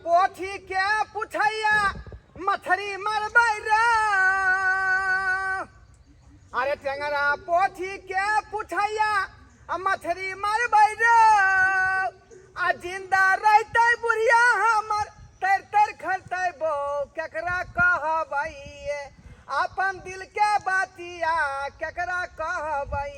पोथी के पुछैया मछरी मरबै रे। अरे टेंगरा पोथी के पुछैया मछरी मरबै रे। आ जिंदा रहते बुढ़िया हमर तर तर खरते बो केकरा कहबै अपन दिल के बातिया केकरा कहबै।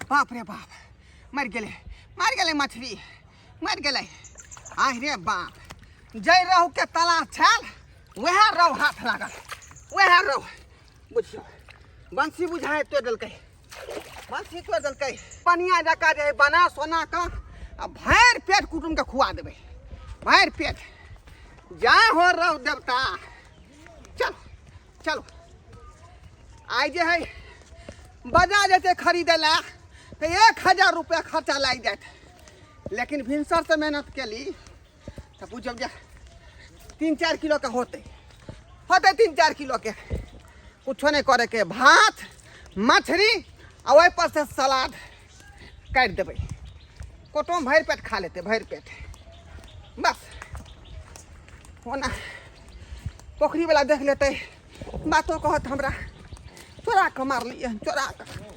बाप रे बाप मर गेले मछली मर गेले। आह रे बाप जय रहू के तलाश छल वह रहू हाथ लागल वह रहू बुझियो बंसी बुझाए तो देलकै बंसी तो देलकै पनिया जका जे बना सोना का भैर पेट कुटुम के खुआ देबै भैर पेट जय हो रहू देवता। चलो चलो आई जे है बजा जेते खरीदे ला तो 1000 रुपया खर्चा लग जाए। लेकिन भिनसर से मेहनत के ली तो पूछब जे 3-4 किलो के होते 3-4 किलो के कुछ नहीं करे के भात मछली और वही पर से सलाद काट देवे कोटो भर पेट खा लेते भर पेट बस होना पोखरी वाला देख लेते बातों कहत हमरा चोरा के मार लिए चोरा के।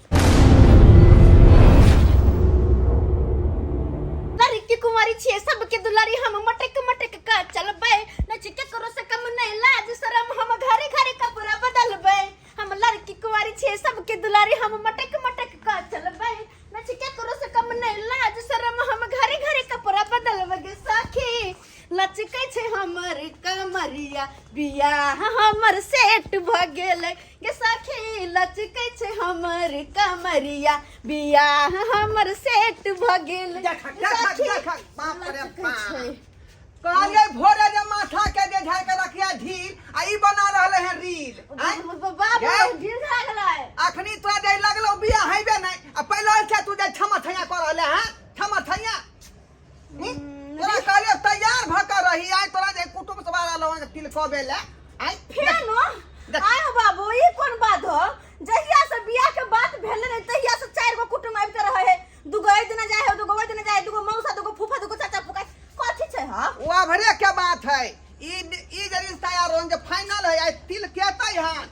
कुमारी छे सबके दुलारी हम मटक मटक का चलबे नच के करो से कम नहीं लाज शरम हम घरे घरे कपड़ा बदलबे। हम लड़की कुमारी छे सबके दुलारी हम मटक मटक का चलबे नच के करो से कम नहीं लाज शरम हम घरे घरे कपड़ा बदलबे। गे सखी लचकै छे हमर कमरिया बियाह हमर सेट भ गेलै। गे सखी लचकै छे हमर कमरिया बियाह हमर सेट भ गेलै। काले भोरे जे माथा के जे झाड़ के रखिया ढील आ ई बना रहले हैं रील बाबू ढील खा गेलै अखनी तोरा जे लगलो बिया हेबे नहीं आ पहले से तू जे छमा थैया कर रहले हैं छमा थैया तोरा काले तैयार भ कर रही आई तोरा जे कुटुंब सब आ रहलो हैं तिल कबे ले आई फेनो आय बाबू ई कोन बात हो जहिया से बियाह के बात भेले रे तहिया से 4 गो कुटुंब आबिते रहे है दुगो ए दिन जाए हो दुगो ओ दिन जाए दुगो मौसा दुगो फूफा दुगो चाचा पुका कथि छै ह वा भरे के बात है ई जे रिश्ता यार जे फाइनल है आई तिल केतै हां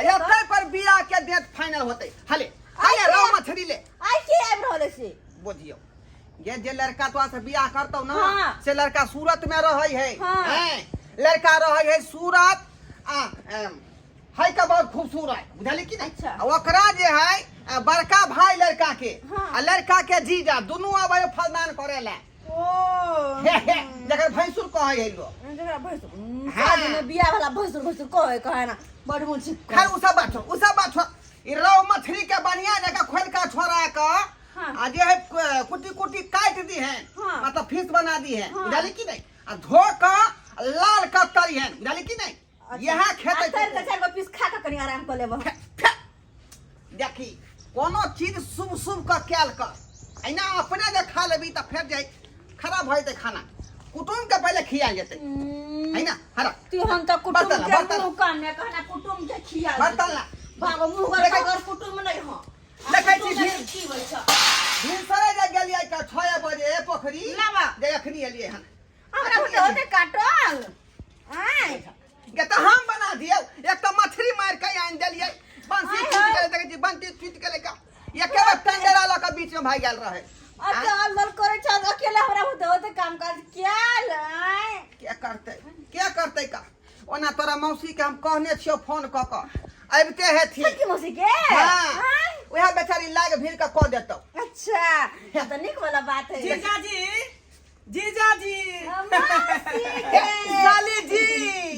एतै पर बियाह के डेट फाइनल होतै हले हले रो मछली ले आई के आबि रहले से बुझियो ये जे लड़का तो से बियाह करतौ ना से लड़का सूरत में रहै है हैं लड़का रहै है सूरत है का बहुत खूबसूरत बुझली कि नहीं। ओकरा जे है बड़का भाई लड़का के आ लड़का के जीजा दोनों आबे फलदान करे ला ओ जकर भैंसुर कहै है लो जकरा भैंसुर शादी में बियाह वाला भैंसुर कहै ना बड़ मुंह खैर उ सब बात ई रौ मछली के बढ़िया जगह खोल का छोड़ा का आ जे है कुटी काट दी है मतलब फिश बना दी है बुझली कि नहीं आ धो का लाल का तरी है बुझली कि नहीं। यहां खेते तर 4 पीस खा के कनी आराम कर लेबो देखी कोनो चीज शुभ शुभ का कैल कर ऐना अपने जे खा लेबी त फिर जाई खराब होय ते खाना कुटुंब के पहले खिया जेते है ना हरा तू हम तो कुटुंब के मुंह कान में कहना कुटुंब के खिया बर्तन ला बाबा मुंह कर कुटुंब नहीं हो देखै छी की होय छ दूसरे जे गेलियै का 6 बजे पोखरी लावा जे अखनी एलियै हन हमरा होते काटल आय के तो हम बना दियो एक तो मछली मार के आन देलियै बंसी टूट गेलै देखै छी बंसी टूट गेलै का ये केवल टंगरा ला के बीच में भाग गेल रहे अच्छा अलबल करे छ अकेले हमरा होते काम काज क्या लाय क्या करते का ओना तोरा मौसी के हम कहने छियो फोन क के आबते हेथि की मौसी के हां ओहा बेचारी लाग भीड़ के क देतौ। अच्छा तो निक वाला बात है जीजाजी साली जी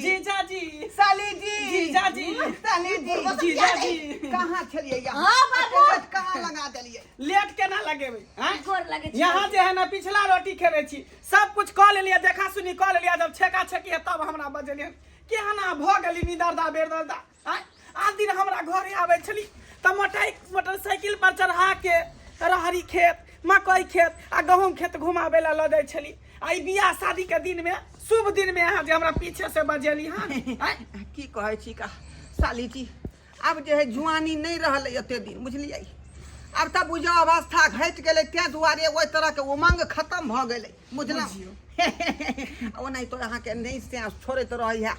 जीजाजी साली जी जीजाजी साली जी जीजाजी कहां छलिए यहां हां बाबू कहां लगा देलिए लेट केना लगेबै हैं गोर लगे यहां जे है ना पिछला रोटी खेबै छी सब कुछ क लेलिए देखा सुनी क लेलिए जब छेका छेकी है तब हमरा बजलिए केहना भ गेली निदरदा बेरदा हैं आ दिन हमरा घरे आबै छली त मोटरसाइकिल पर चढ़ा के रहरी खेत मकई खेत आ गहूम खेत घुमाबे ला ल जाय छली आई बियाह शादी के दिन में शुभ दिन में अहाँ जे हमरा पीछे से बजेली हाँ की कहै छी का साली जी अब जे है जुआनी नहीं रहल एते दिन बुझलियै अब तब बुझो अवस्था घटि गेलै तैं दुआरे ओहि तरह के उमंग खत्म भ गेलै बुझलहुँ ओनाहि तो अहाँके नहीं से छोड़ैत रहै है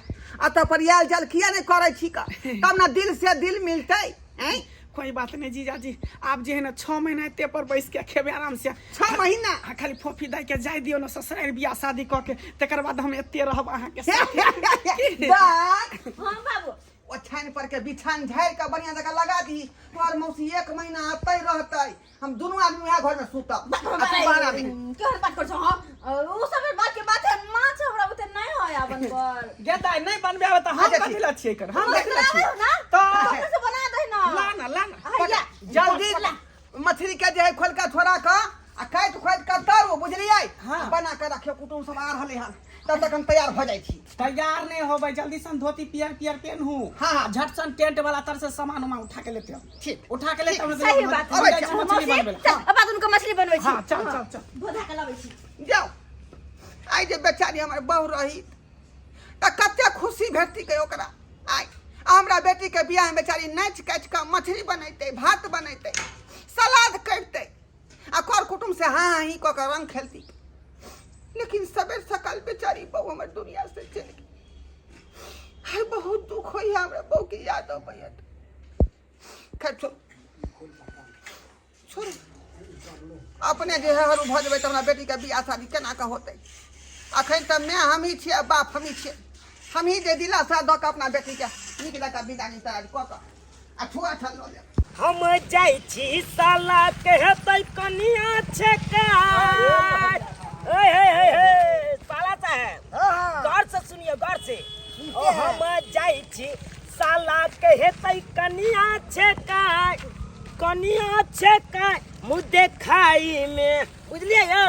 अतः पर याल जल किया नहीं करै छी का तब ना दिल से दिल मिलतै हैं कोई बात नहीं जीजाजी आप जे है ना 6 महीना एते पर बैस के खेबे आराम से 6 महीना खाली फोफी दाई के जाय दियो ना ससुराल बियाह शादी क के तकर बाद हम एते रहब अहाँ के साथ हां बाबू ओछान पर के बिछान झाड़ के बढ़िया जगह लगा दी तोहर मौसी 1 महीना आते रहतै हम दोनों आदमी वहाँ घर में सुतब केहन बात कर छ हां ओ सब बात के बात है माछ हमरा बुते नहीं होय आबन पर गेता नहीं बनबे आवे त हम कथि ला छियै कर हम कथि ला छियै तो कैसे बना दे ना ला ना जल्दी मछली के जे है खोल के छोड़ा के आ काट खोद के तरू बुझलियै बना के रखियो कुटुम सब आ रहले हन तब तक हम तैयार हो जाई छी तैयार नहीं होबै जल्दी सन धोती पियर पियर पहनहू हां झट सन टेंट वाला तर से सामान उमा उठा के लेते हम ठीक उठा के लेते हम सही बात मछली बनबे अब उनको मछली बनबै छी हां चल बोधा के लाबै छी जाओ आई जे बेचारी हमर बहू रही त कते खुशी भेटती के ओकरा आई हमरा बेटी के बियाह में बेचारी नाच काच के मछली बनैते भात बनैते सलाद करते आ कर कुटुम से हाँ ही क के रंग खेलती लेकिन सबेर सकाल बेचारी बहू हमर दुनिया से चली गई हाय बहुत दुख होई हमरा बहू की याद आबै खैर छोड़ अपने जे है हरू भ जेबै त हमरा बेटी के बियाह शादी केना के होतै अखन त मैं हम ही छियै बाप हम ही छियै हम ही जे दिलासा द के अपना बेटी के नीक लगा विदाई तैयारी क के आ छुआ छल ल हम जाई छी साला कहतै कनिया छका ए साला साहब गौर से सुनिए गौर से हम जाई छी साला कहतै कनिया छका मुँह देखाई में बुझलिए यौ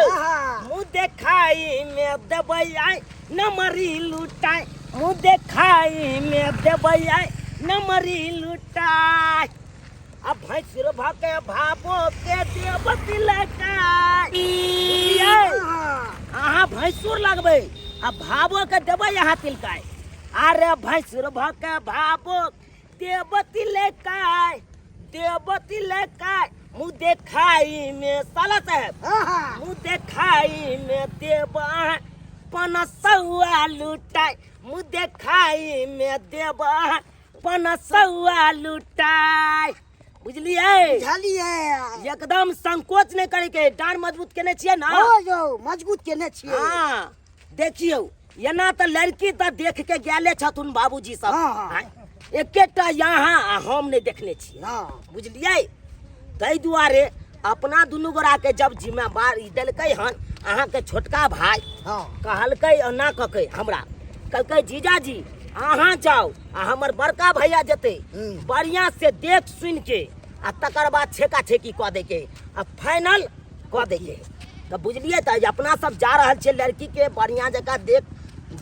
मुँह देखाई में देबै आई नमरी लुटाई मुँह देखाई में देबै आई नमरी लुटाई अब भैंसुर भके भाबो के देवती लटाई अहाँ भैंसुर लगबै आ भाबो के देबै अहाँ तिलकाई अरे भैंसुर भके भाबो देवती लटाई मुँह देखाई में साला साहब मुँह देखाई में देबा पनसौआ लुटाई मुँह देखाई में देबा पनसौआ लुटाई बुझलिए एकदम संकोच नहीं करे के डांड मजबूत केने छिए ना मजबूत केने छिए हां देखियो एना त लड़की त देख के गेले छथुन बाबूजी सब एकेटा यहाँ हम नहीं देखने छी बुझलिए तै दुआरे अपना दुनू गोरा के जब जिम्मेवारी देलकै हन अहाँ के छोटका भाई कहलकै ना ककै हमरा कहलकै जीजाजी अहाँ जाओ आ हमर बड़का भैया जते बढ़िया से देख सुन के आ तकर बाद छेका छेकी क दे के आ फाइनल क दे के तो बुझलिए त अपना सब जा रहल छे लड़की के बढ़िया जगह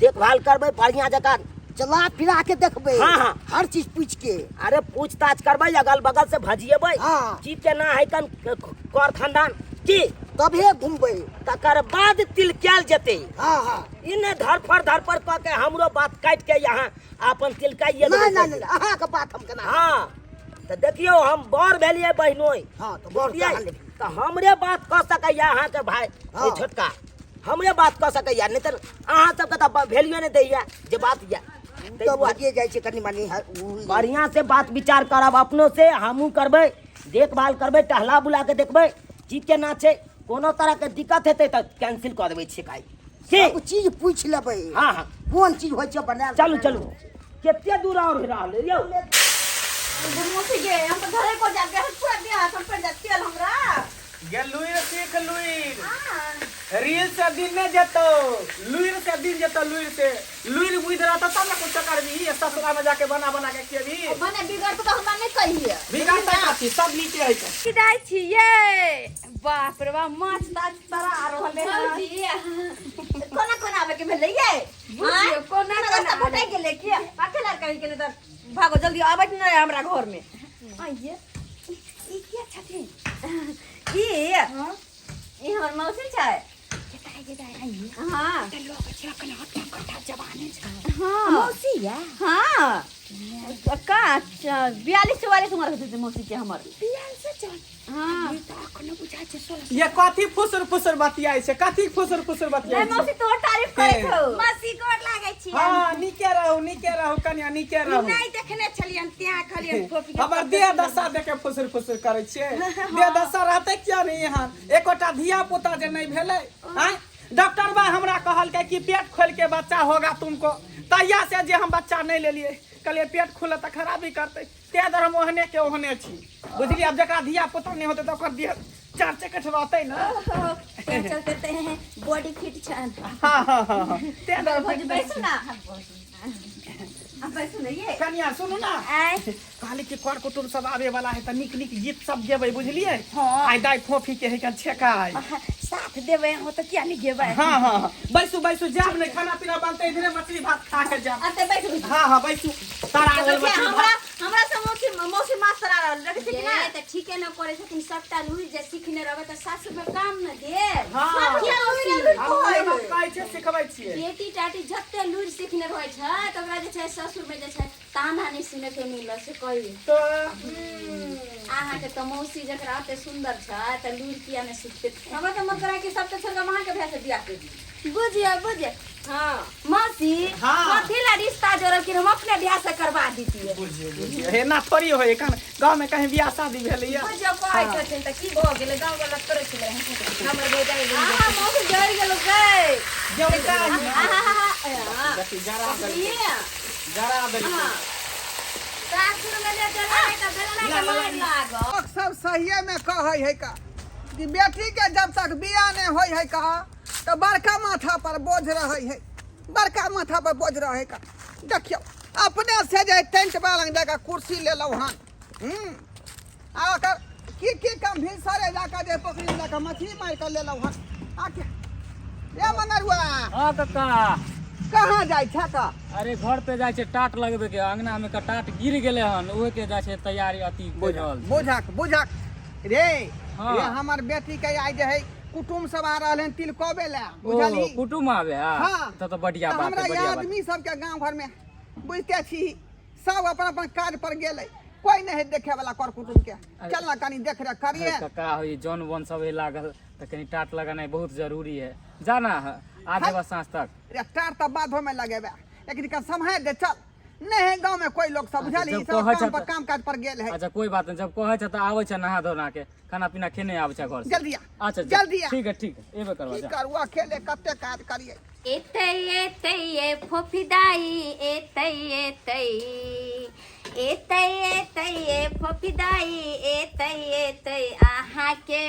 देखभाल करबै बढ़िया जगह चला फिरा के देखबै हाँ हर चीज पूछ के अरे पूछताछ करबै अगल बगल से भजिएबै की केना है कन कर खानदान की तबे घूमबै तकर बाद तिल कैल जेते इने धरफर क के हमरो बात काट के यहाँ अपन तिल काइए नहीं अहाँ के बात हम केना हां तो देखियो हम बर भेलिए बहिनोई तो बर तो हमरे बात कह सकैया अहाँ के भाई छोटका हमरे बात कह सकैया नहीं तो अहाँ सब के त वैल्यू नहीं दैया जे बात या तो भागिए जाय छै कनी मानी बढ़िया से बात विचार करब अपनो से हमहू करबै देखभाल करबै टहला बुला के देखबै की केना छै कोनो तरह के दिक्कत हेतै त कैंसिल कर देबै छिकाई सब चीज पूछ लेबै हां कोन चीज होय छै बनाल चलू केते दूर और रहल यौ मुझे ये हम तो घरे को जाके पूरा दिया हम पर जाती है हमरा ये लुइर सीख लुइर रील से दिन ने जतो लुइर से दिन जतो लुइर बुझ रहा था तब ना कुछ करबी ये ससुरा में जाके बना के खेबी मने बिगड़ तो हमरा नहीं कहिए बिगड़ त सब नीचे है त किदाई छिए बाप रे बाप माछ ताज तरा आ रहले कोना आवे के भेलै ये बुझियो कोना फटाई गेले के अकेला कहि के त भागो जल्दी आबै न हमरा घर में आइए ई क्या छथिन ई हमर मौसी छै हाँ हाँ मौसी या हाँ का 42-44 उम्र होते थे मौसी के हमर हाँ ये कथी फुसुर फुसुर बतियाई छै कथी फुसुर फुसुर बतियाई नहीं मौसी तो तारीफ करे छौ मौसी गोर लागै छी हां नीके रहू कन्या नीके रहू नहीं देखने छलियन त्या खलियन फोफी हमर देह दशा देखे फुसुर फुसुर करे छियै देह दशा रहते क्या नहीं यहाँ एकोटा धिया पुता जे नहीं भेले हैं डॉक्टर बा हमरा कहल कि पेट खोल के बच्चा होगा तुमको तहिया से जे हम बच्चा नहीं ले लिए कहलिए पेट खुले तो खराबी करते ते दर हम ओहने के ओहने छी बुझली अब जकरा धिया पुता नहीं होते तो ओकर देह चार चकट रहते ना चलते हैं बॉडी फिट छन हां ते दर भज बैसो ना अब बैसो ना ये कन्या सुनू ना आय कहली कि कर कुटुम सब आवे वाला है त निक निक गीत सब गेबै बुझलिए आइ दाई फोफी के है छेकाय साथ देवे हो तो क्या नहीं देवे हां बैसू जाब नहीं खाना पीना बनते इधरे मछली भात खा के जा आते बैसो हां बैसू तारा हमरा से मौसी मास्टर आ रहल रखे कि ना त ठीके न करे छथिन सबटा लुरि जे सिखने रहबे त सासु में काम न दे हां क्या लुरि हम कहै छै सिखबै छियै बेटी टाटी जत्ते लुरि सिखने रहै छै त ओकरा जे छै ससुर में जे छै ताना नहीं सुने के मिल से कहि तो आहा के त मौसी जकरा ओते सुंदर छै त लुरि किया न सिखते हमरा त मन करा कि सब त छोड़ वहां के भैया से बियाह कर दी बुझिए हां मौसी कथी ला रिश्ता जोड़ल कि हम अपने बियाह से करवा दीतिए बुझिए हे ना थोड़ी होय कन गांव में कहीं बियाह शादी भेलैया बुझिए कहै छथिन त की भ गेलै गांव वाला करे छले हमर बेटा आहा मौसी जड़ गेलो गए जेवटा आहा जति जरा दली सासुर में ले जरा त बेला मार लागो लोग सब सहिए में कहै है का कि बेटी के जब तक बियाह नहीं होय है का तो बड़का माथा पर बोझ रहे है बड़का माथा पर बोझ रहे का देखियो अपने से जे टेंट वाला जगह कुर्सी ले लो हन आकर की काम भी सारे जाकर जे पकड़ी जाकर मछली मार कर ले लो हन आके ये मंगरुआ हाँ कक्का कहाँ जाय छ का अरे घर पे जाय छे टाट लगबे के अंगना में का टाट गिर गेले हन ओहे के जाय छे तैयारी अति बुझल बुझक रे हाँ। ये हमर बेटी के आई जे है कुटुम सब आ रहल हैं तिलकोबे ला बुझली कुटुम आवे हाँ तो बढ़िया तो बात हमरा है बढ़िया बात आदमी सबके गांव घर में बुझते छी सब अपन अपन काज पर गेले कोई नहीं है देखे वाला कर कुटुम के चलना कनी देख रे करिए कक्का होई जौन वन सब लागल तो कनी टाट लगाना बहुत जरूरी है जाना है आज बस सांझ तक रे टार त बाधो में लगेबे लेकिन का समय दे चल नहीं है गांव में कोई लोग सब बुझली जब सब कहै काम छ पर त- काम काज पर गेल है अच्छा कोई बात नहीं जब कहे छे तो आवे छे नहा धोना के खाना पीना खेने आवे छे घर से जल्दी आ अच्छा जल्दी आ ठीक है एबे करवा की जा करू अकेले कते काज करिए एतै फोफिदाई एतै फोफिदाई एतै आहा के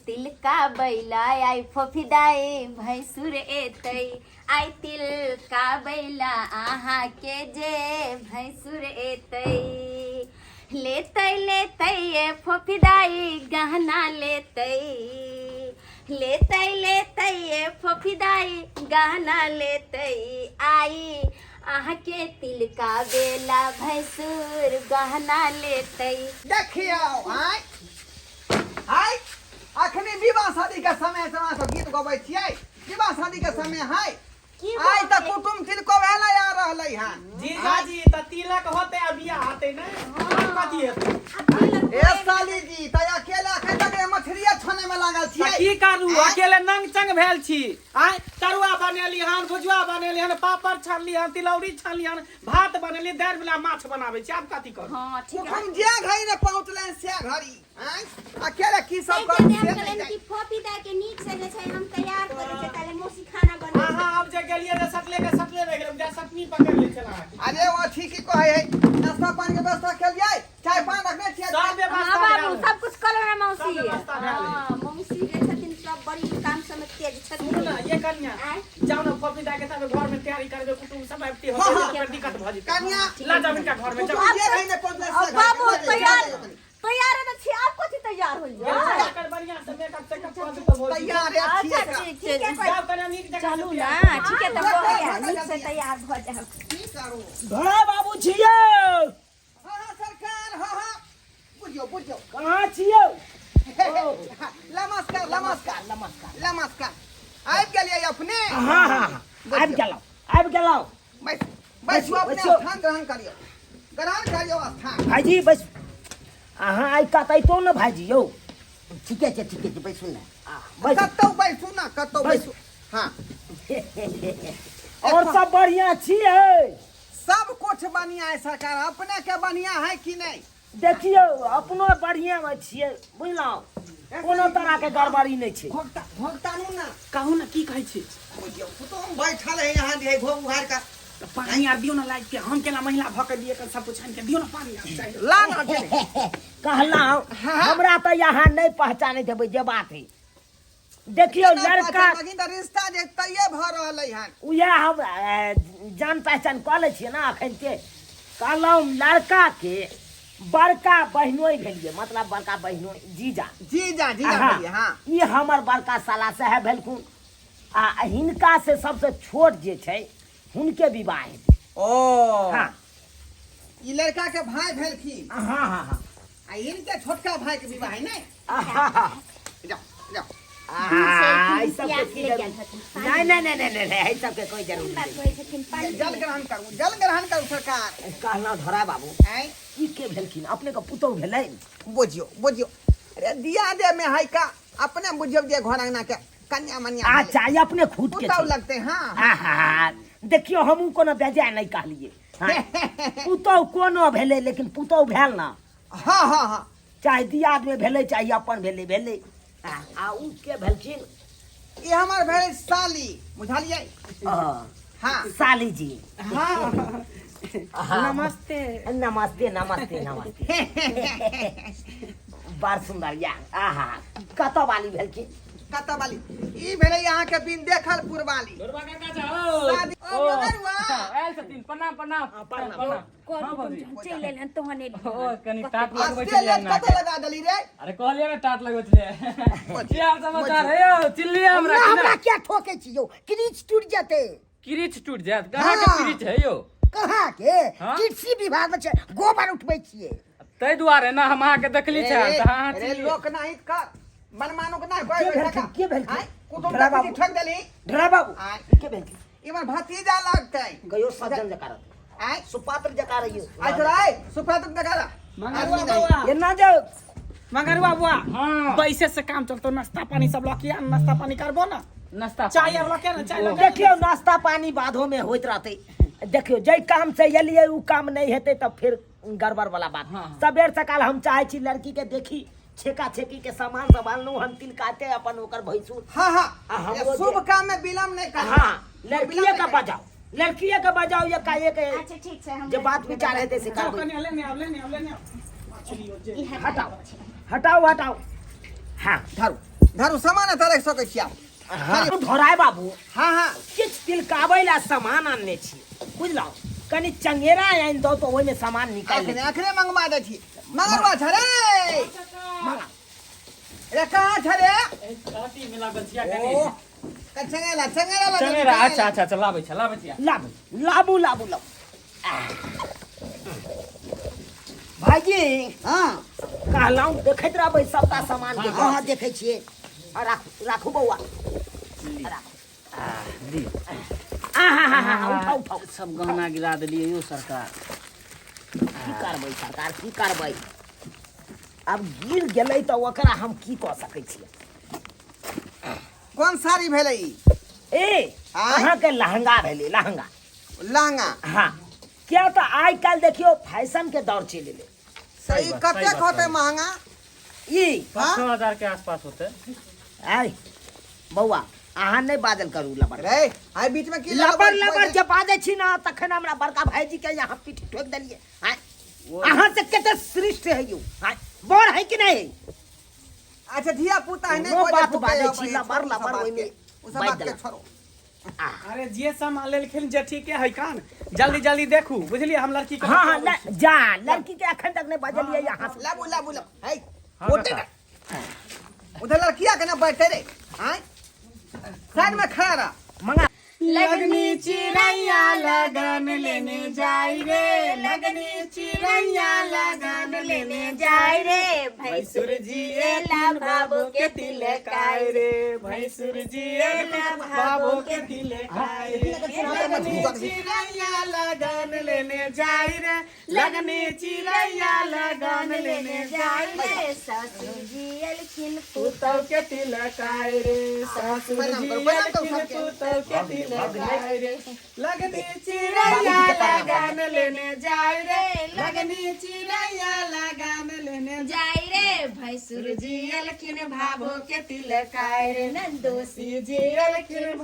तिलका बैला आई फोफिदाई भैंसुर एतै आई तिलका बैला आहा के जे भैंसुर एतै लेतै फोफिदाई गहना लेतै फोफिदाई गहना लेतै आई आहा के तिलका बेला भैंसुर गहना लेतै देखियो आय आय अखनी विवाह शादी के समय सब गीत गबै छियै विवाह शादी के समय है आय त कुटुम तिलको भेलै आ रहलै हन जीजाजी त तिलक होते आ बियाह होते ना कथी हेतै ए साली जी त अकेले अखन तक मछलिया छाने में लागल त छियै की करू अकेले नंग चंग भेल छी आय तरुआ बनेली हन भुजुआ बनेली हन पापड़ छानली हन तिलौरी छानली हन भात बनेली दालि वाला माछ बनाबै छी आब कथी करू हां ठीक है कुटुम जे घड़ी ने पहुंचले से घड़ी आय अकेले की सब सब करू हम से कहलन नहीं कि फोफिदा के नीक से जे छै हम तैयार करै छै ताले मौसी खाना बनै छै अहाँ अब जे गेलिए रे सटले रह गेल जा सटनी पकड़ ले चला अरे वो ठीक ही कहै है नाश्ता पानी के व्यवस्था केलियै चाय पान रखने छियै सब व्यवस्था हां बाबू भेल। सब कुछ करो ना मौसी सब व्यवस्था भेल। हां मौसी जे छथिन सब बड़ी काम सब में तेज सुनू छथिन ना ये कन्या आय जाओ ना फोफिदा के तब घर में तैयारी करबे कुटुम सब आबती हो हाँ, हाँ। फिर दिक्कत भ जेतै कन्या ला जाओ इनका घर में कुटुम जाओ जे घड़ी ने पहुंचले से अब बाबू तैयार है तो छी आप कथी तैयार होइए कर बढ़िया से मेकअप सेकअप कर दे तो बहुत तैयार है अच्छा ठीक ठीक है जाओ कन्या नीक जगह चलू से ना तैयार ठीक है तब हो नीक से तैयार भ जाओ की करू घोड़ा बाबू छियो हाँ सरकार हाँ बुझियो कहाँ छियो नमस्कार नमस्कार नमस्कार नमस्कार आबि गेलियै अपने हाँ हाँ आबि गेलहुँ बैसू अपने बैसू। स्थान ग्रहण करियौ स्थान। भाईजी बस अहाँ आइ कतैतो ने भाईजी यौ ठीके छै बैसू ने बैसू कतौ बैसू ना कतौ बैसू। हाँ और सब बढ़िया छियै? सब कुछ बढ़िया है सरकार, अपने के बढ़िया है कि नहीं? देखियौ अपनो बढ़िया में छियै बुझलहुँ, कोनो तरह के गड़बड़ी नहीं छै। भोगतानू ना कहू ना की कहै छी तुम बैठल है यहाँ जे घोम उघार का पानी आर दियो ना लाइट के, हम केना महिला भऽ के दिए सब कुछ आनि के दियो ना पानी आर चाहिए। ला ना दे। कहलहुँ हमरा तो यहाँ नहीं पहचाने देबै जे बात है। देखियो लड़का रिश्ता जे तैये भ रहल है। उएह हम जान पहचान कऽ लै छियै ना अखन के। कहलहुँ लड़का के बड़का बहिनोई भेलिए, मतलब बड़का बहिनोई जीजा जीजा हाँ, भैया। हाँ ई हमर बड़का साला साहब भेलखुन आ हिनका से सबसे छोट जे छै हुनके विवाह हेतै। ओ हाँ ई लड़का के भाई भेलखिन हाँ हाँ हाँ आ इनके छोटका भाई के विवाह है नहीं? जाओ जाओ। ई सबके की जरूरत? नहीं ई सबके कोई जरूरत नहीं। जल ग्रहण करू सरकार। कहलहुँ धरा बाबू आँय ई के भेलखिन? अपने के पुतौह भेलै? बुझियो अरे दिया दे में है का अपने बुझियो जे घर अंगना के कन्या मनिया अच्छा ये अपने खुद के पुतौ छै। लगते। हाँ देखियो हमहूँ कोनो बेजाय नहीं कहलिए। हाँ, पुतौह कोनो भेलै लेकिन पुतौह भेल ना, हाँ हाँ हाँ चाहे दियाद में भेलै चाहे अपन भेलै। आ उ के भेलखिन? ये हमार भेल साली बुझलिए। हाँ साली जी। हाँ हाँ, नमस्ते। नमस्ते नमस्ते नमस्ते। बड़ सुंदर या आहा कतऽ वाली भेलखिन? कतऽ वाली ई भेले यहाँ के बिन देखलपुर वाली। गोरबा काका जाओ शादी ओ मगरुआ आयल छथिन। प्रणाम। हाँ बाबूजी। चल लेन तोहने ओ कनी टाट लगबै अस्ते छलियै लेट ना। कतऽ लगा देली रे? अरे कहलियै ना टाट लगबै छलियै। की हाल समाचार है यौ? चिल्ली हमरा कि हमरा ना? क्या ठोके छी यौ? क्रीच टूट जेते। किरीच टूट जायत? कहाँ के हाँ। किरीच है यौ? कहाँ के? हाँ? कृषि विभाग में छै, गोबर उठबै छियै। तै दुआरे ना हम अहाँके देखली छ त अहाँ अरे चिल्ली। लोक नहीं कर मनमानो के ना के भेलखिन? के भेलखिन? कुटुम ढरा के बाबू। ठग देली। ढरा बाबू आँय। के भेलखिन? इमन भतीजा लगते गयो सज्जन जकार आय सुपात्र जकार रहियो। आज राय सुपातक दगाला मंगरुआ बुआ, ये ना जाओ मंगरुआ बुआ। हाँ। पैसे से काम चलतो, नाश्ता पानी सब लऽ के आ, नाश्ता पानी करबो ना। नाश्ता चाय आर लऽ के ना, चाय लऽ के। देखियो नाश्ता पानी बाधो में होइत रहते। देखियो जै काम से एलिए उ काम नहीं हेते तब फिर गड़बड़ वाला बात। हाँ। सबेर सकाल हम चाहे छी लड़की के देखी छेका छेकी के सामान संभालनु, हम तिल काटे अपन ओकर भैंसू। हाँ आ, हाँ हम ये लोग शुभ जे- काम में विलम्ब नहीं करना। हाँ लड़किए का बजाओ, लड़किए का बजाओ। ये का एक अच्छा ठीक छै हम जो बात विचार है से जाओ करबै। कनी लेने आओ। मछलियो जे। हटाओ। हाँ धरू सामान तरह सकै छी आप। हाँ धराय बाबू हाँ हाँ किछ तिलकाबै ला सामान आनने छी बुझलौ। कनी चंगेरा आनि दो तो ओहि में सामान निकाल ले। अखने मंगवा दे छी। मंगरवा छरे रे कहाँ छरे? काटी मिला बचिया ओ कनी चंगेरा चंगेरा। अच्छा लाबै छिया। लाबू भाईजी हाँ कहलहुँ देखैत रहबै सबटा सामान के। हाँ देखै छियै। राखू बौआ उठाउ। सब गहना गिरा देलिए यो सरकार। की करबै अब गिर गेलै तऽ ओकरा हम की कऽ सकै छियै। कौन साड़ी भेलै ई? ए अहाँके लहंगा भेलै लहंगा। हाँ क्या तो आइ काल्हि देखियो फैशन के दौर चलि एलै। सही कतेक होते महंगा? ई 5,000 के आसपास होते। आइ बौआ अहाँ नहि बाजल करू लबर। रे आई बीच में की लबर जे बाजै छी ना तखन हमरा बड़का भाईजी के यहाँ पीठ ठोक देलिए। अहाँ से कते श्रेष्ठ है यौ? बड़ है कि नहीं? अच्छा धिया पुता है कोनो बात बाजै छी लबर ओहि में उ सब बात के छोड़ो। अरे जे सामान लेलखिन जे ठीके है कान, जल्दी देखू बुझलिए। हम लड़की के हाँ जा लड़की के अखन तक नहीं बजलिए यहाँ से। लाबू है हाँ, ओटे काका। उधर लड़किया के ना बैठे रे। आय साइड में खड़ा रहा। मंगा लगनी चिड़ैया लगन लेने जाई रे, लगनी चिड़ैया चिड़ैया लगन लेने जाए रे भैंसुर जी एला बाबू के तिलकाय रे भैंसुर जी बाबू के तिलकाय रे लगनी चिड़ैया लगन लेने जाए रे लगनी चिड़ैया लगन लेने जाए रे ससुर जी एलखिन पुतौ के तिलकाय रे ससुर जी एलखिन पुतौ के तिलकाय रे लगनी चिड़ैया लगन लेने जाए रे लगनी चिड़ैया लगन लेने जाए रे भैंसुर जी एलखिन भाभो के तिलकाय रे नंदोसी जी एलखिन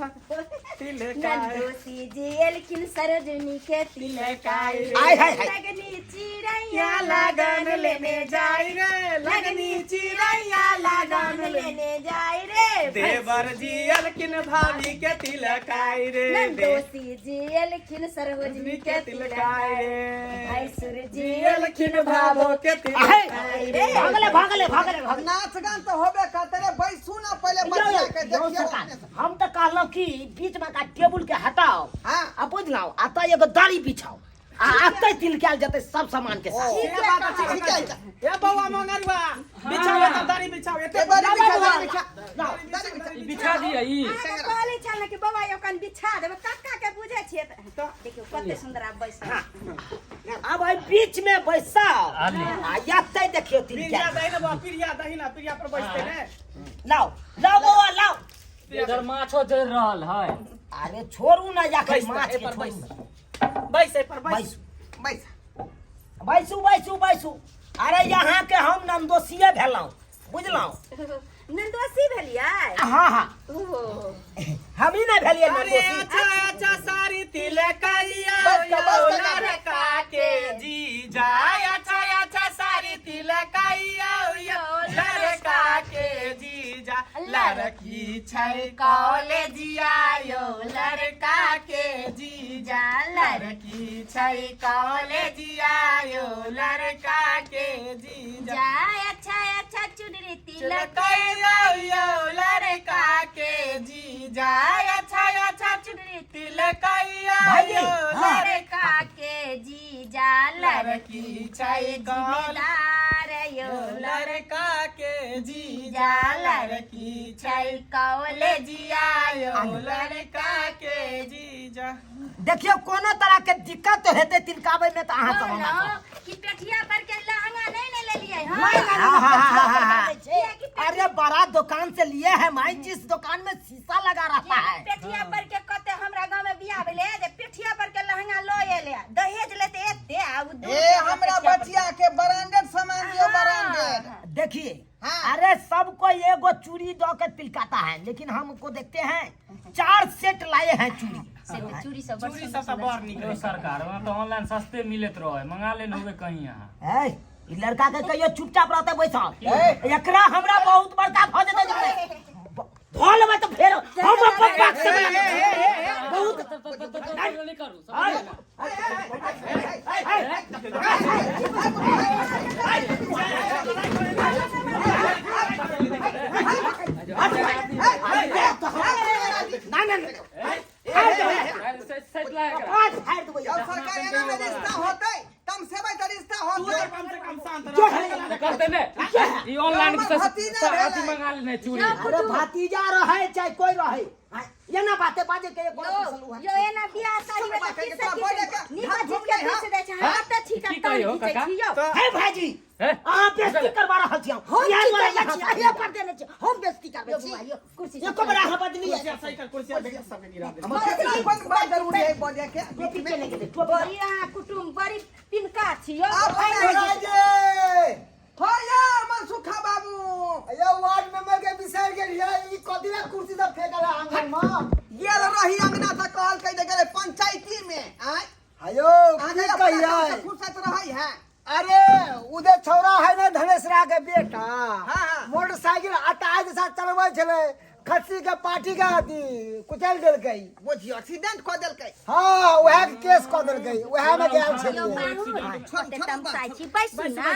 तिलकाय नंदोसी जी एलखिन सरोजनी के तिलकाय रे आय हाय हाय। लगनी चिड़ैया या लगन लेने जाए रे लगनी चिड़ैया लगन लेने लेने जाए रे देवर जी एलखिन भाभी के तिलकाय रे नंदोसी जी एलखिन सरोजनी के तिलकाय रे भैंसुर जी एलखिन भाभो के तिलकाय रे भागले भागले भागले भागले नाच गान तो होबे करते रे बैसू ना पहले बच्चा के देखियो हम तो कहलो कि बीच में का टेबुल के हटाओ हाँ। अब बुझलाओ आता एगो दाढ़ी बिछाओ आते तिलकाल जते सब सामान के साथ ठीक है ठीक है ए बौआ मंगरुआ बिछाओ त दाढ़ी बिछाओ एते दाढ़ी बिछा बिछा दिया ई कहले छल कि बाबा ओकन बिछा देबे काका के बुझे छिए देखियो कते सुंदर आप बैस अब आई बीच में बैसा आली। आते देखियो पिरिया तिलकाल दही ना पिरिया दही ना पिरिया पर बैठते ने लाओ लाओ बाबा लाओ इधर माछो जड़ रहल है अरे छोड़ू ना जाके बैस माछ के पर छोड़ू बैस पर बैस बैस बैस बैसू बैसू बैसू अरे यहाँ के हम नंदोसिये भेलौं बुझलौं नंदोसी भेलियै हाँ हाँ हम ही नहीं भेलिए अरे नंदोसी अच्छा अच्छा सारी तिलकाइया बस का, बस का, लड़का के जी जाय अच्छा अच्छा सारी तिलकाइया लड़का के जी जा लड़की छै कॉलेजिया यो लड़का के जी जा लड़की छै कॉलेजिया यो लड़का के जी जा जाए अच्छा अच्छा चुनरी तिलक तिलकाइया यो लड़का के जी जाय अच्छा अच्छा चुनरी तिलकाइया भाई, यो हाँ। लड़का के जी जा लड़की छै जिम्मेदार यो लड़का के जी जा लड़की छै कॉलेजिया यो लड़का के जी जा देखियो कोनो तरह के दिक्कत तो हेते तिलकावे में तो अहाँ सब बोलो हमरा कि पेठिया पर के लहंगा नहीं ले लिए हाँ, हाँ, हाँ, हाँ। कि अरे बड़ा दुकान से लिए हैं माई जिस दुकान में शीशा लगा रहता है पेठिया पर के कते हमरा गांव में बियाह भेले जे पेठिया पर के लहंगा लो एले दहेज लेते एते आ उ ए हमरा बचिया के ब्रांडेड सामान दियो ब्रांडेड देखिए हाँ। अरे सबको एगो चूड़ी दो के तिलकाता है लेकिन हमको देखते हैं 4 सेट लाए हैं चूड़ी चूड़ी सब चूड़ी सब तो बड़ निक तो सरकार वहाँ तो ऑनलाइन सस्ते मिलत रहे मंगा लेने हुए कहीं यहाँ ए, ई लड़का के कहियो चुपचाप रहते बैठा एकरा हमरा बहुत बड़का भ जेतै भोल में तो फेर हम अपन बात से बहुत नहीं करू जब सरकार एना में रिश्ता होतै तम से भाई रिश्ता होतै कम से कम शांत जो रह है करते ने ये ऑनलाइन से मंगा लेने चूड़ी अरे भतीजा रहे चाहे कोई रहे ये ना बातें बाजे के एक बात यो एना बियाह शादी में सुन, किसे बोले का, किसे हाँ, निका झिक के हाँ, बेच दे छै हम त ठीक की कहियो, है काका? छियो है भाजी हैं? अहाँ बेइज्जती करवा रहल छी हम यहाँ की द्वारा करबे यहाँ छी से- ये कर देने छै हम बेइज्जती करबे यो छी बुआ यो कुर्सी ये को बड़ा यहाँ बदली है कुर्सिया सही कर कुर्सिया देख सब गिरा दे हम अपन बड़ा जरूरी है बोले के टोपी चले के दे टोपी बड़ी अहाँ कुटुम बड़ी पिनका छियो आप राजे हो यार मनसुखा बाबू ये वार्ड मेंबर के बिसर गेलिए ई कदिना कुर्सी सब फेकल आंगन में गेल रही अंगना त कहल कह दे गेले पंचायती में आय हयो की कहिए फुर्सत रही है अरे उधर छौरा है ना धनेशरा के बेटा हाँ। मोटरसाइकिल अटाई के साथ चलबै छले खस्सी के पार्टी के अथी कुचल देलकै बुझियो एक्सीडेंट क देलकै हाँ वह के केस क देलकै वह में गेल यो छलिए बाहु छोटे तमसाई छी बैसु ना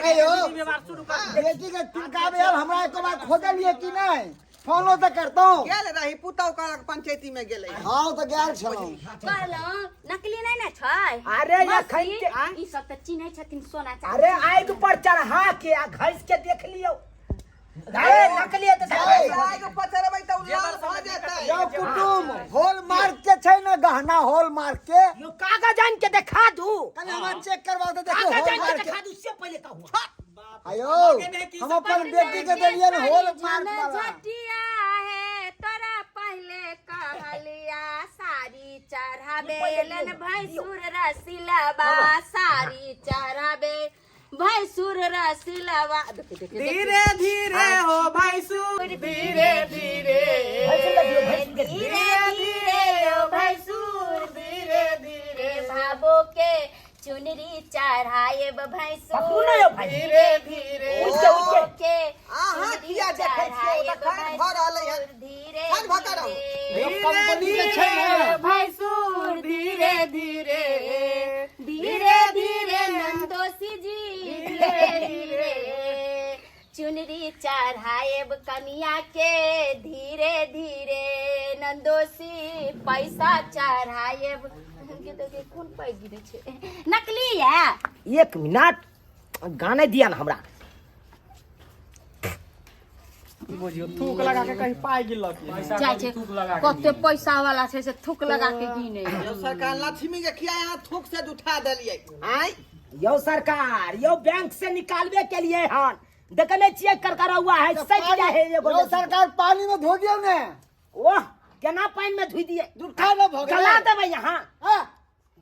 आयो व्यवहार शुरू कर बेटी के तिलका में हमरा एक बार खोजलिए कि नहीं फॉलो तो करता हूँ गेल रही पुतौ कहलक पंचायती में गेलै हाँ तो गेल छलौ कहलो नकली नहीं ना छै अरे या मौसी, खैन के ई सब त चिन्है छथिन सोना चांदी। अरे आग पर चढ़ा के आ घस के देख लियो। अरे नकली है तो आगे पचरबै त लाल भ जेतै। यो कुटुम होल मार्क के छै ना गहना होल मार्क के यो कागज आन के दिखा दू। कने हम चेक करवा दे देखो कागज होल आन के मार्क दिखा दू से पहले कहूं। आयो हम अपन बेटी के देलियन होल मार्क वाला। झटिया है तोरा पहले कहलिया साड़ी चढ़ाबे लन भैंसुर रसिलवा साड़ी चढ़ाबे भैंसुर रसिलवा। धीरे धीरे हो भैंसुर धीरे धीरे धीरे धीरे ओ भैंसुर धीरे धीरे भाबो के चुनरी चढ़ाए पकड़ू ना यो भैंसुर भाई। धीरे धीरे उठके, उठके। के आहा चुनरी किया देखै छियै ओ त खान भर रहलै है। धीरे खान भकर धीरे धीरे भैंसुर धीरे धीरे धीरे धीरे नंदोसी जी धीरे धीरे चुनरी चढ़ाए कनिया के धीरे धीरे नंदोसी पैसा चढ़ाए कौन पाई गिरे छे नकली है। 1 मिनट गाने दिया ना हमरा। बुझियो थूक लगा के कहीं पाई गिरलक। जाय छे कते पैसा वाला छे से थूक लगा के गिने। यो सरकार लक्ष्मी के खिया यहाँ थूक से उठा देलियै। आय यो सरकार यो बैंक से निकालबे के लिए हन देखने छिए करकरा हुआ है सच क्या है ये यो सरकार पानी में धो दियो ने। ओह केना पानी में धुई दिए। उठा न भगे गला देबै यहाँ हां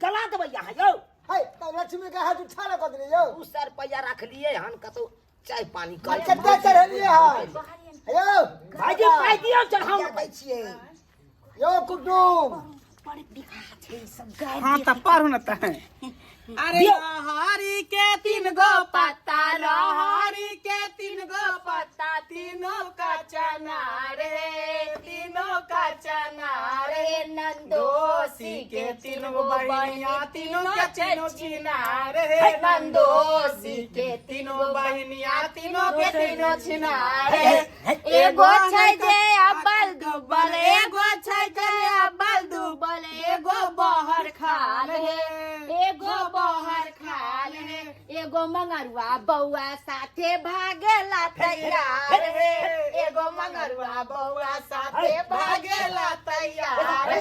गला देबै यहाँ यो। है तो लक्ष्मी के हाथ उठा ल कर दियो। 200 रुपया रख लिए हन कतो चाय पानी कर कत्ते चढ़लिए है यो भाईजी पाई दियो चढ़ाऊ कहै छियै यो कुटुम हाँ त पढ़ू न त। अरे हरी के 3 गो पत्ता हरी के 3 गो पत्ता तीनों का चना रे तीनों का चना रे नंदोसी के 3 गो बहनिया तीनों के तीनों छिना रे नंदोसी के 3 गो बहनिया तीनों के तीनों छिना रे। एगो छै जे अब्बल दुब्बल एगो छै जे अब्बल दुब्बल एगो बहर खाल है एगो बहर खाल है एगो मंगरुआ बौआ साथे भागेला तैयार है एगो मंगरुआ बौआ साथे भागेला तैयार है।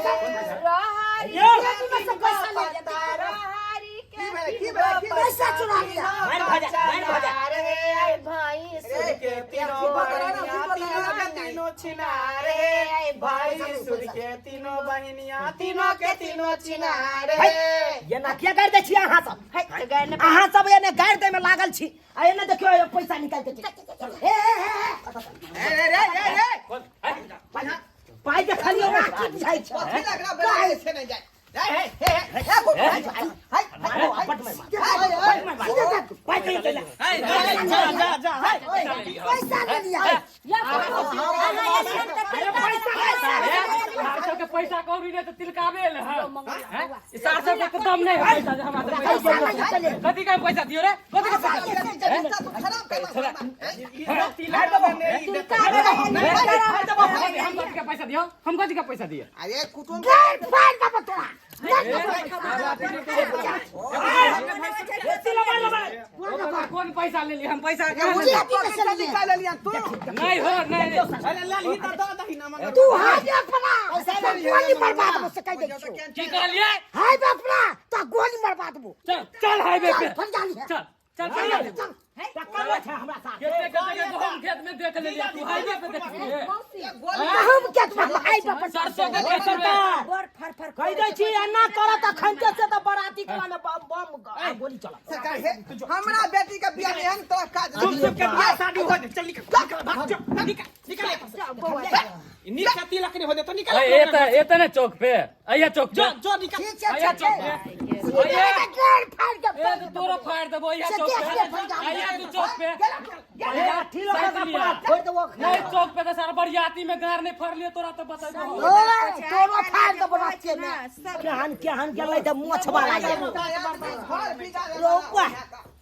रहरी के पैसा चुरा लिया। मार भजा भैंसुर के तीनों बहनिया तीनों के तीनों छिना रे भैंसुर के तीनों बहनिया तीनों के तीनों छिना रे। ये ना क्या कर दे छी अहाँ सब अहाँ सब एने गाड़ दे में लागल छी आ एने देखियो ये पैसा निकाल के पाई के खाली ना जाय छ कथि लगरा बेला से नहीं जाय। हे पट में पाई के चला पैसा ले लिया। पैसा कौड़ी ने तो तिलकाबे ले है 700 के दम नहीं है पैसा हमारे कथी का पैसा दियो रे कथी का पैसा दियो हम कथी का पैसा दिए। अरे कुटुम कौन पैसा ले लिया हम पैसा निकाल लिया तू। नहीं हो नहीं अरे लाली त दो दही ना मगर तू हाथ अपना गोली बर्बाद हो सकै दे छो। की कर लिए हाथ अपना तो गोली बर्बाद हो। चल चल हाईवे पे फंस जानी है। चल चल चल हमरा साथ खेत हम खेत में देख ले लिया तू हाईवे पे देख लिए हम क्या तुम्हारा आई पर सरसों के खेत में कह दे छी एना करत खंते से तो बराती के में बम गोली चला सरकार हे हमरा बेटी के बियाह में तो काज तुम सब के बियाह शादी हो दे चल निकल नीचे तिलक नहीं हो दे तो निकल ये तो ना चौक पे आइया चौक पे जो निकल आइया चौक पे आइया तो तोरा फाड़ देबो आइया चौक पे आइया तू चौक पे ठीक है पूरा छोड़ दो नहीं चौक पे तो सारा बरियाती में गार नहीं फड़ लियो तोरा तो बता दो तोरो फाड़ के बरात में केहन गेलै त मोछ वाला ये घर बिगाड़ रोपा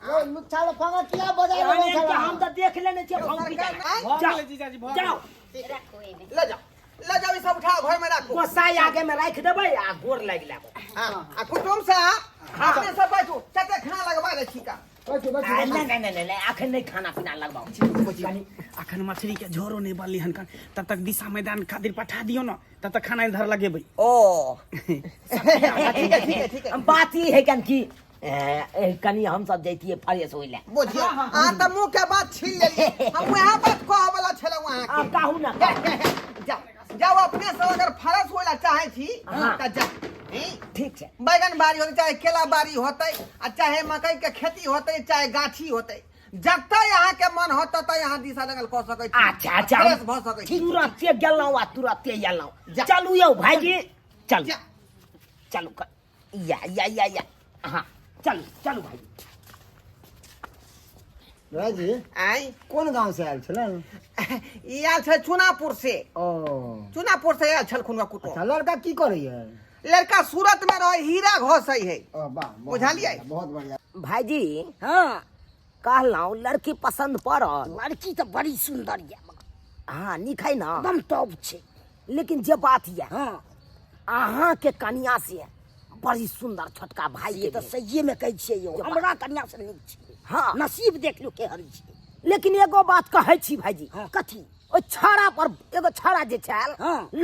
ओ मुच्छा फंगा किया बजाय के हम तो देख लेने छियै भौंकी जाओ जीजाजी बहुत जाओ ले जाओ सब उठाओ घर में रखो। कोसाई आगे में रख देबै आ गोर लाग लेबै हां आ कुटुम से अपने सब बैठो चाचा खाना लगवा दे छिका नहीं अखन नहीं खाना पीना लगवाओ अखन मछली के झोरो नहीं बनली हन तब तक दिशा मैदान खातिर पठा दियो ना तब तक खाना इधर लगेबै ओ ठीक है बात ये है कन की कनी हम सब जैतिए फ्रेश होइले बुझियो आ त मुंह के बात छीन लेलिए हम वहां बात कह वाला छले वहां अब कहू ना जाओ अपने से अगर फ्रेश होइला चाहे छी त जा ठीक है बैगन बाड़ी होते चाहे केला बाड़ी होते आ चाहे मकई के खेती होते चाहे गाछी होते जब यहाँ के मन होता तो यहाँ दिशा लगल कह सकै छी अच्छा फ्रेश भ सकै छी तुरंते गेलौ आ तुरंते एलौ चलू यौ भाईजी चलू चलू या हाँ चलू भाईजी राजी आई कौन गांव से आयल छलन ई आयल छै चुनापुर से ओ चुनापुर से आयल छलखुन कुटो अच्छा लड़का की करैया लड़का सूरत में रहे हीरा घोसै है वाह बुझलियै बहुत बढ़िया भाईजी हाँ कहलौ लड़की पसंद पड़ल लड़की तो बड़ी सुंदर है हाँ निकै ना एकदम टॉप छे लेकिन जे बात है अहाँ के कन्या से बड़ी सुंदर छोटका भाई के तो सही में कहै छियै यौ हमरा कन्या से नीक छै हाँ नसीब देख लो केहन छै लेकिन एगो बात कहै छी भाईजी कथी ओ छाड़ा पर एगो छाड़ा जे छल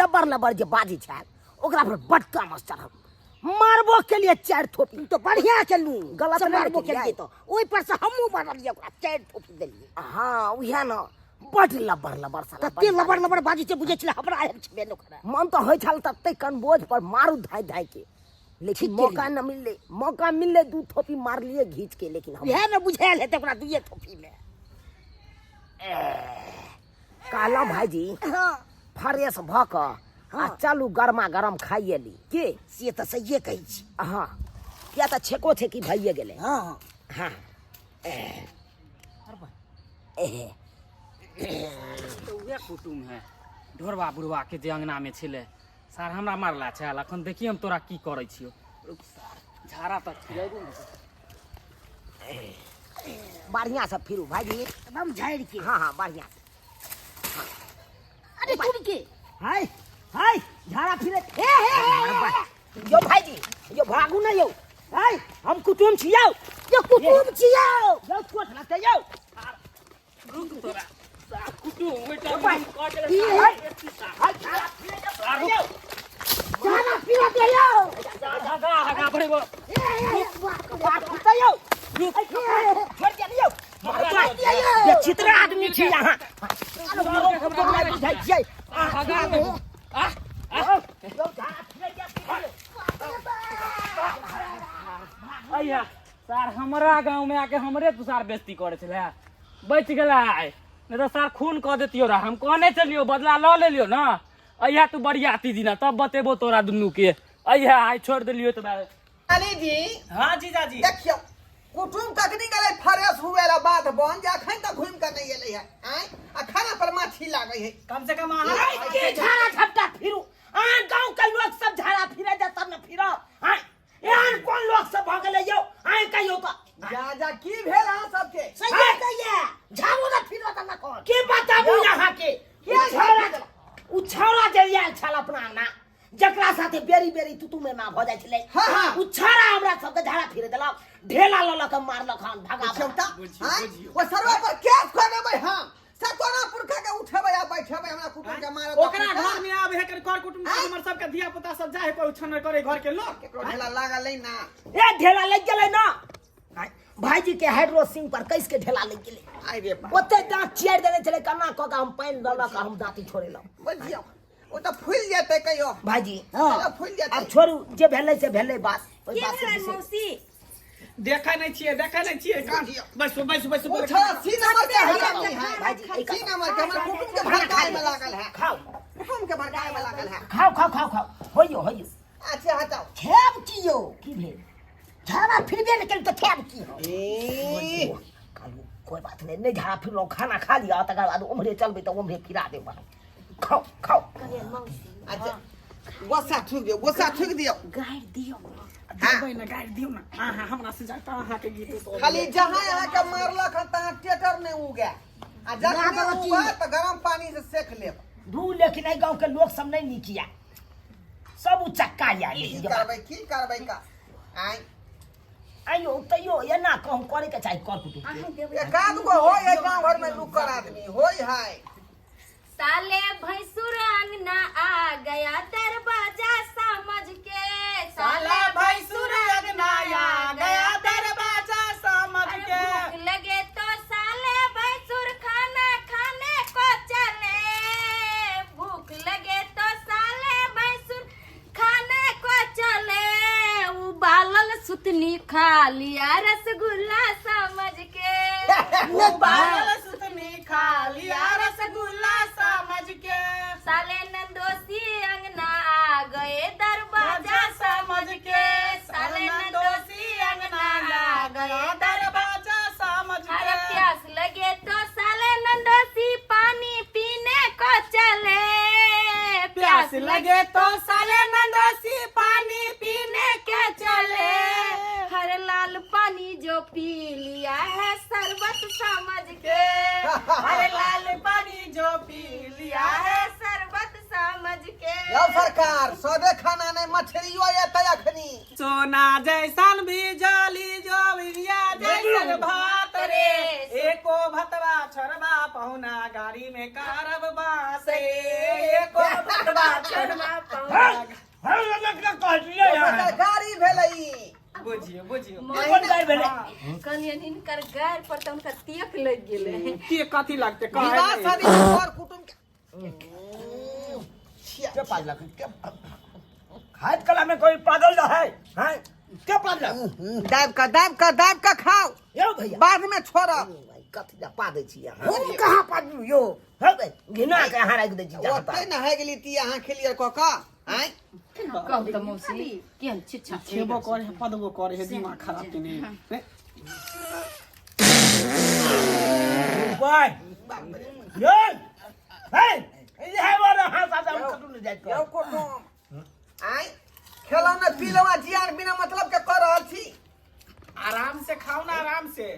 लबर जे बाजी छल ओकरा पर बटका मास्टर हम मारबो के लिए 4 थोपी तो बढ़िया चलू गलत मारबो के लिए तो ओइ पर से हमहु मारलिए ओकरा 4 थोपी देलिए हां उहे न बड लबर साला तते लबर बाजी से बुझे छले हमरा आयल छबे न करे मन तो होय छल तते कनबोझ पर मारू धाय के लेकिन मौका मिलले 2 थोपी मार लिए घींच के लेकिन हम यह न बुझायल हेते ओकरा 2 थोपी में काला भाईजी फ्रेश भक हाँ चलू गरमा गरम खाइए ली के से तो सही कही छी हाँ क्या तो छेको छे कि भइए गेले हाँ हाँ तो उहे कुटुम है ढोरवा बुढ़वा के जे अंगना में छिले सर हमरा मारला छल अखन देखी हम तोरा की करै छियो झाड़ा तक फिरेबो बढ़िया से फिरू भाईजी एकदम झाड़ के हाँ बढ़िया अरे तुम के हाय झाड़ा फिरे यो भाईजी यो भागू ना यो हाय हम कुटुम छियौ यो कुटुम छियौ यो छोट लगते यो रुक तोरा कुटुम बेटा हाय झाड़ा फिरे दे यो हगा पड़ेबो बात होता यो छोड़ दे यो ये चित्र आदमी छी यहां अಯ್या सर हमरा गांव में आके हमरे तुषार बेइज्जती करे छले बच गेला नहीं तो सर खून कह देतियो रा हम कहने चलियो बदला ल ले लियो ना अయ్యా तू बरियाती दिना तब बतेबो तोरा दुन्नू के अయ్యा आइ छोड़ देलियो तो अली जी हाँ जीजाजी देखियो कुटुम कखनी गले फ्रेश हुएला बात बन जा अखन तक घूम के नहीं एले है आय आ खाना पर माछी लागे है कम से कम के झाड़ा झपटा फिरू आन गांव के लोग सब झाड़ा फिरे जा तब न फिरो हां यार कौन लोग सब भाग ले यो आय कहियो तो जा की भेल हां सबके सही कहिए झाड़ू न फिरो त न कौन के बताबू यहां के झाड़ा उ छौरा जरिया छल अपना ना जकरा साथे बेरी तुतु में ना भ जाय छले उ छौरा हमरा सब के झाड़ा फिरे देलक ढेला ललक मारलक हम भगा छौटा वो सरवा पर केस करबै हम सतोना पुरखा के उठेबै आ बैठेबै हमरा कुटुम के मारत ओकरा घर में आवे है कर कुटुम के हमर सब के धिया पुता सब जाय कोई छन करे घर के लोग केकरो ढेला लागल नै ना ए ढेला लग गेलै ना भाईजी के हाइड्रोसिंग पर कैस के ढेला लग गेलै आइ रे ओते दांत चियार देने चले कन्ना क के हम पानी दलक हम दांती छोड़ेलौ बुझियो ओ त फूल जेतै कहियो भाईजी फूल जेतै अब छोड़ू जे भेलै से भेलै बात ओइ बात से मौसी देखै नै छियै बैसो ओ छौरा सी नंबर के हराम है भाईजी सी नंबर के हमर कुटुम के भड़काए में लागल है खाओ कुटुम के भड़काए में लागल है खाओ होइयो अच्छा हटाओ खेब कियो की भेल झाड़ा फिरबे न केल त खेब की हो ए कालू कोई बात नहीं झाड़ा फिर लो खाना खा लिया तकर बाद उम्हरे चलबे त उम्हरे फिरा देब खाओ अच्छा गोसा ठुक दियो गाड़ दियो देबै न गाड़ दियो न आहा हमरा से जाता आहा के गीत तो खाली जहां यहां के मारलक हन तहां टेटर नै उगे आ जखन उगे त गरम पानी से सेक लेब दू लेकिन ए गांव के लोग सब नहीं निकिया सब उ चक्का या की करबै का आय तैयो तैयो एना कहूँ करे के चाही कर कुटुम एकाध गो हो ये गांव घर में लुकर आदमी होई है। साले भैंसुर अंगना आ गया दरवाजा समझ के। साला भैंसुर अंगना आ गया दरवाजा समझ के। भूख लगे तो साले भैंसुर खाना खाने को चले। भूख लगे तो साले भैंसुर खाने को चले। उबालल सुतनी खा लिया रसगुल्ला समझ के। उबालल सुतनी खा लिया रसगुल्ला समझ के। साले नंदोसी अंगना आ गए दरवाजा समझ के। साले नंदोसी अंगना आ गए दरवाजा समझ के। अरे प्यास लगे तो साले नंदोसी पानी पीने को चले। प्यास लगे तो साले नंदोसी पानी पीने के चले। हर लाल पानी जो पी लिया है शरबत समझ के। अरे लाल पानी जो पी लिया है शरबत समझ के। यो सरकार सदे खाना ने मछलियो ये तयखनी सोना जैसन भी जली जो बिरिया जैसन भात रे। एको भतवा छोड़वा पहुना गाड़ी में कारब बासे। एको भतवा छोड़वा पहुना गाड़ी भेलई बुझियो बुझियो कलियन इनकर गार पर तो उनका तियक लग गेले। के कथी लगते विवाह कहे शादी और कुटुंब क्या पागल क्या खाद कला में कोई पागल ना है हैं क्या पागल दाब का खाओ यो भैया बाद में छोड़ो। कथी पा दै छी हम कहाँ पागल यो हो बे घिना के हां राख दै छी ओते न है गेली ती अहाँ खेलियर क का हैं कहू त मौसी केहन छिछा छेबो करे है पदबो करे है दिमाग खराब के नहीं भाई यो हे ये है वाला हां सादा कटू न जाय यो कुटुंब आई खेलौना पीलवा जियान बिना मतलब के कर रहल छी। आराम से खाओ ना आराम से।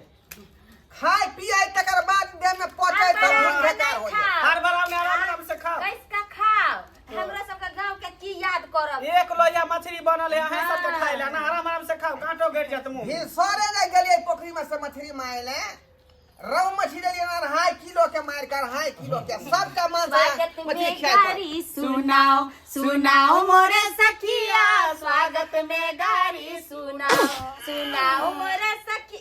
खाए पिए तकर बाद देह में पहुंचे तो भूख बेकार हो जाए। हर बरा में आराम से खाओ। कैसका खाओ हमरा सबका गांव के की याद करब। एक लोया मछली बनल है है सब खाइ ले ना आराम से खाओ कांटो गिर जात मुंह। फिर सरे ने गेलिए पोखरी में से मछली मारले रौ मछली लिए ना 2.5 किलो के मार कर 2.5 किलो के सबका मांस स्वागत मछली में खाए गारी सुनाओ सुनाओ मोरे सखिया। स्वागत में गारी सुनाओ सुनाओ मोरे सखी।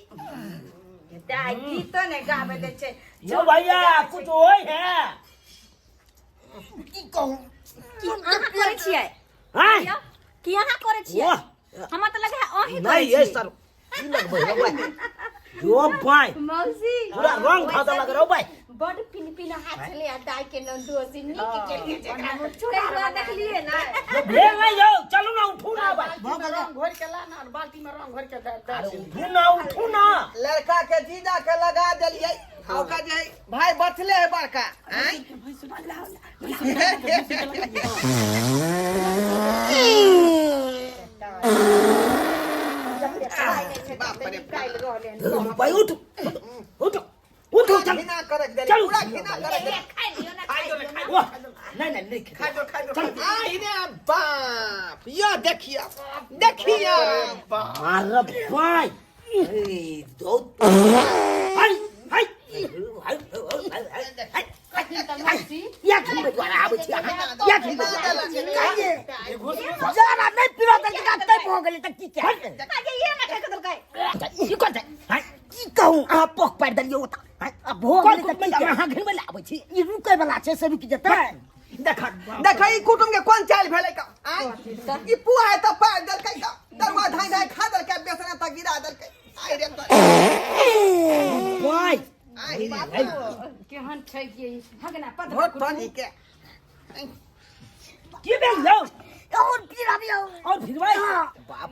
दाई गीतो ने गावे दे छे। यो भैया कुछ होय है की कहूं की अहाँ करे छियै हैं की अहाँ करे छियै। वाह हमरा त लगे अही करे नहीं ये छियै। सर की लगबै हो भाई यो भाई मौसी पूरा रंग खाता लग रहो भाई बड़ पिन हाथ चले आ दाई के नंदोसी नीक के लिए जेकरा छोड़ा देखलिए ना। भेल नहीं यो चलू ना उठू ना भाई रंग घोर के ला ना बाल्टी में रंग घोर के दे। उठू ना लड़का के जीजा के लगा देलिए ओका जे भाई बचले है बड़का हैं बाप रे भाई उठ उठ उठ चल घिना कर देली चल पूरा घिना कर देली। खाई लियो ना खाइ दो ले खाइ दो वाह नहीं नहीं नहीं खाइ दो खाइ दो। आई रे बाप ये देखिए अरे भाई ए दो हाय हाय मौसी या खिन में द्वारा आबै छी या खिन में काहे जरा नहीं पिरो त का तै भ गेलै त की के आगे ये ना कह दलकै ई कोन हाय की कहूं आ पोक पार दलियो त आ भोग गेलै त की अहाँ घर में लाबै छी ई रुकै वाला छै से रुक जेतै देख ई कुटुंब के कोन चाल भेलै का आई ई पुआ है त पार देलकै का दरवा धाय धाय खा देलकै बेसना त गिरा देलकै आई रे भाई आई केहन छै ये भगना पद बहुत पानी के की बेल लो और फिर आबियो और फिर भाई बाप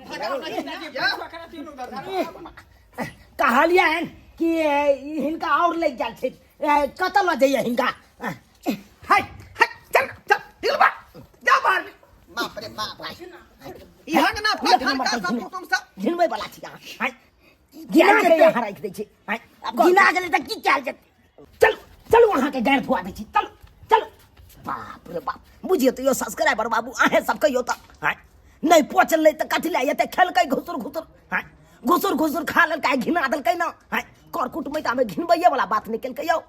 कहलिया है कि हिनका और ले जाल छै कतल ल जाइए हिनका हाय चल चल दिलबा जा बाहर बाप रे बाप ई हंगना फटन का सब कुटुंब सब झिनबै वाला छी हाय गिना के यहाँ राख दै छी हाय गिना गेलै त की चाल जेतै चल चल वहां के गाड़ धुआ दै छी चल चल बाप रे बाप बुझियो त यो सब्सक्राइबर बाबू आहे सब कहियो त हाय नहीं पचलै त कथि लै एते खेलकै घुसुर घुसुर हाय घुसुर घुसुर खा लेलकै घिना देलकै ना हैं कर कुटुमैता में घिनबैये वाला बात नहीं केलकै यौ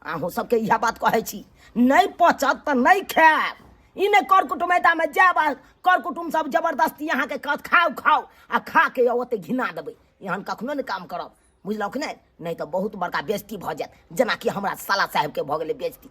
अहूँ सबके इएह बात कहै छी नहीं पचत तऽ नहीं खाएब ई नहीं कर कुटुमैता में जाएब कर कुटुम सब जबरदस्ती अहाँके कहत खाओ खाओ आ खा के ओते घिना देबै एहन कखनो नहीं काम करब बुझलहुँ कि नहीं तो बहुत बड़का बेइज्जती भऽ जायत जेनाकि हमरा साला साहेब के भऽ गेलै बेइज्जती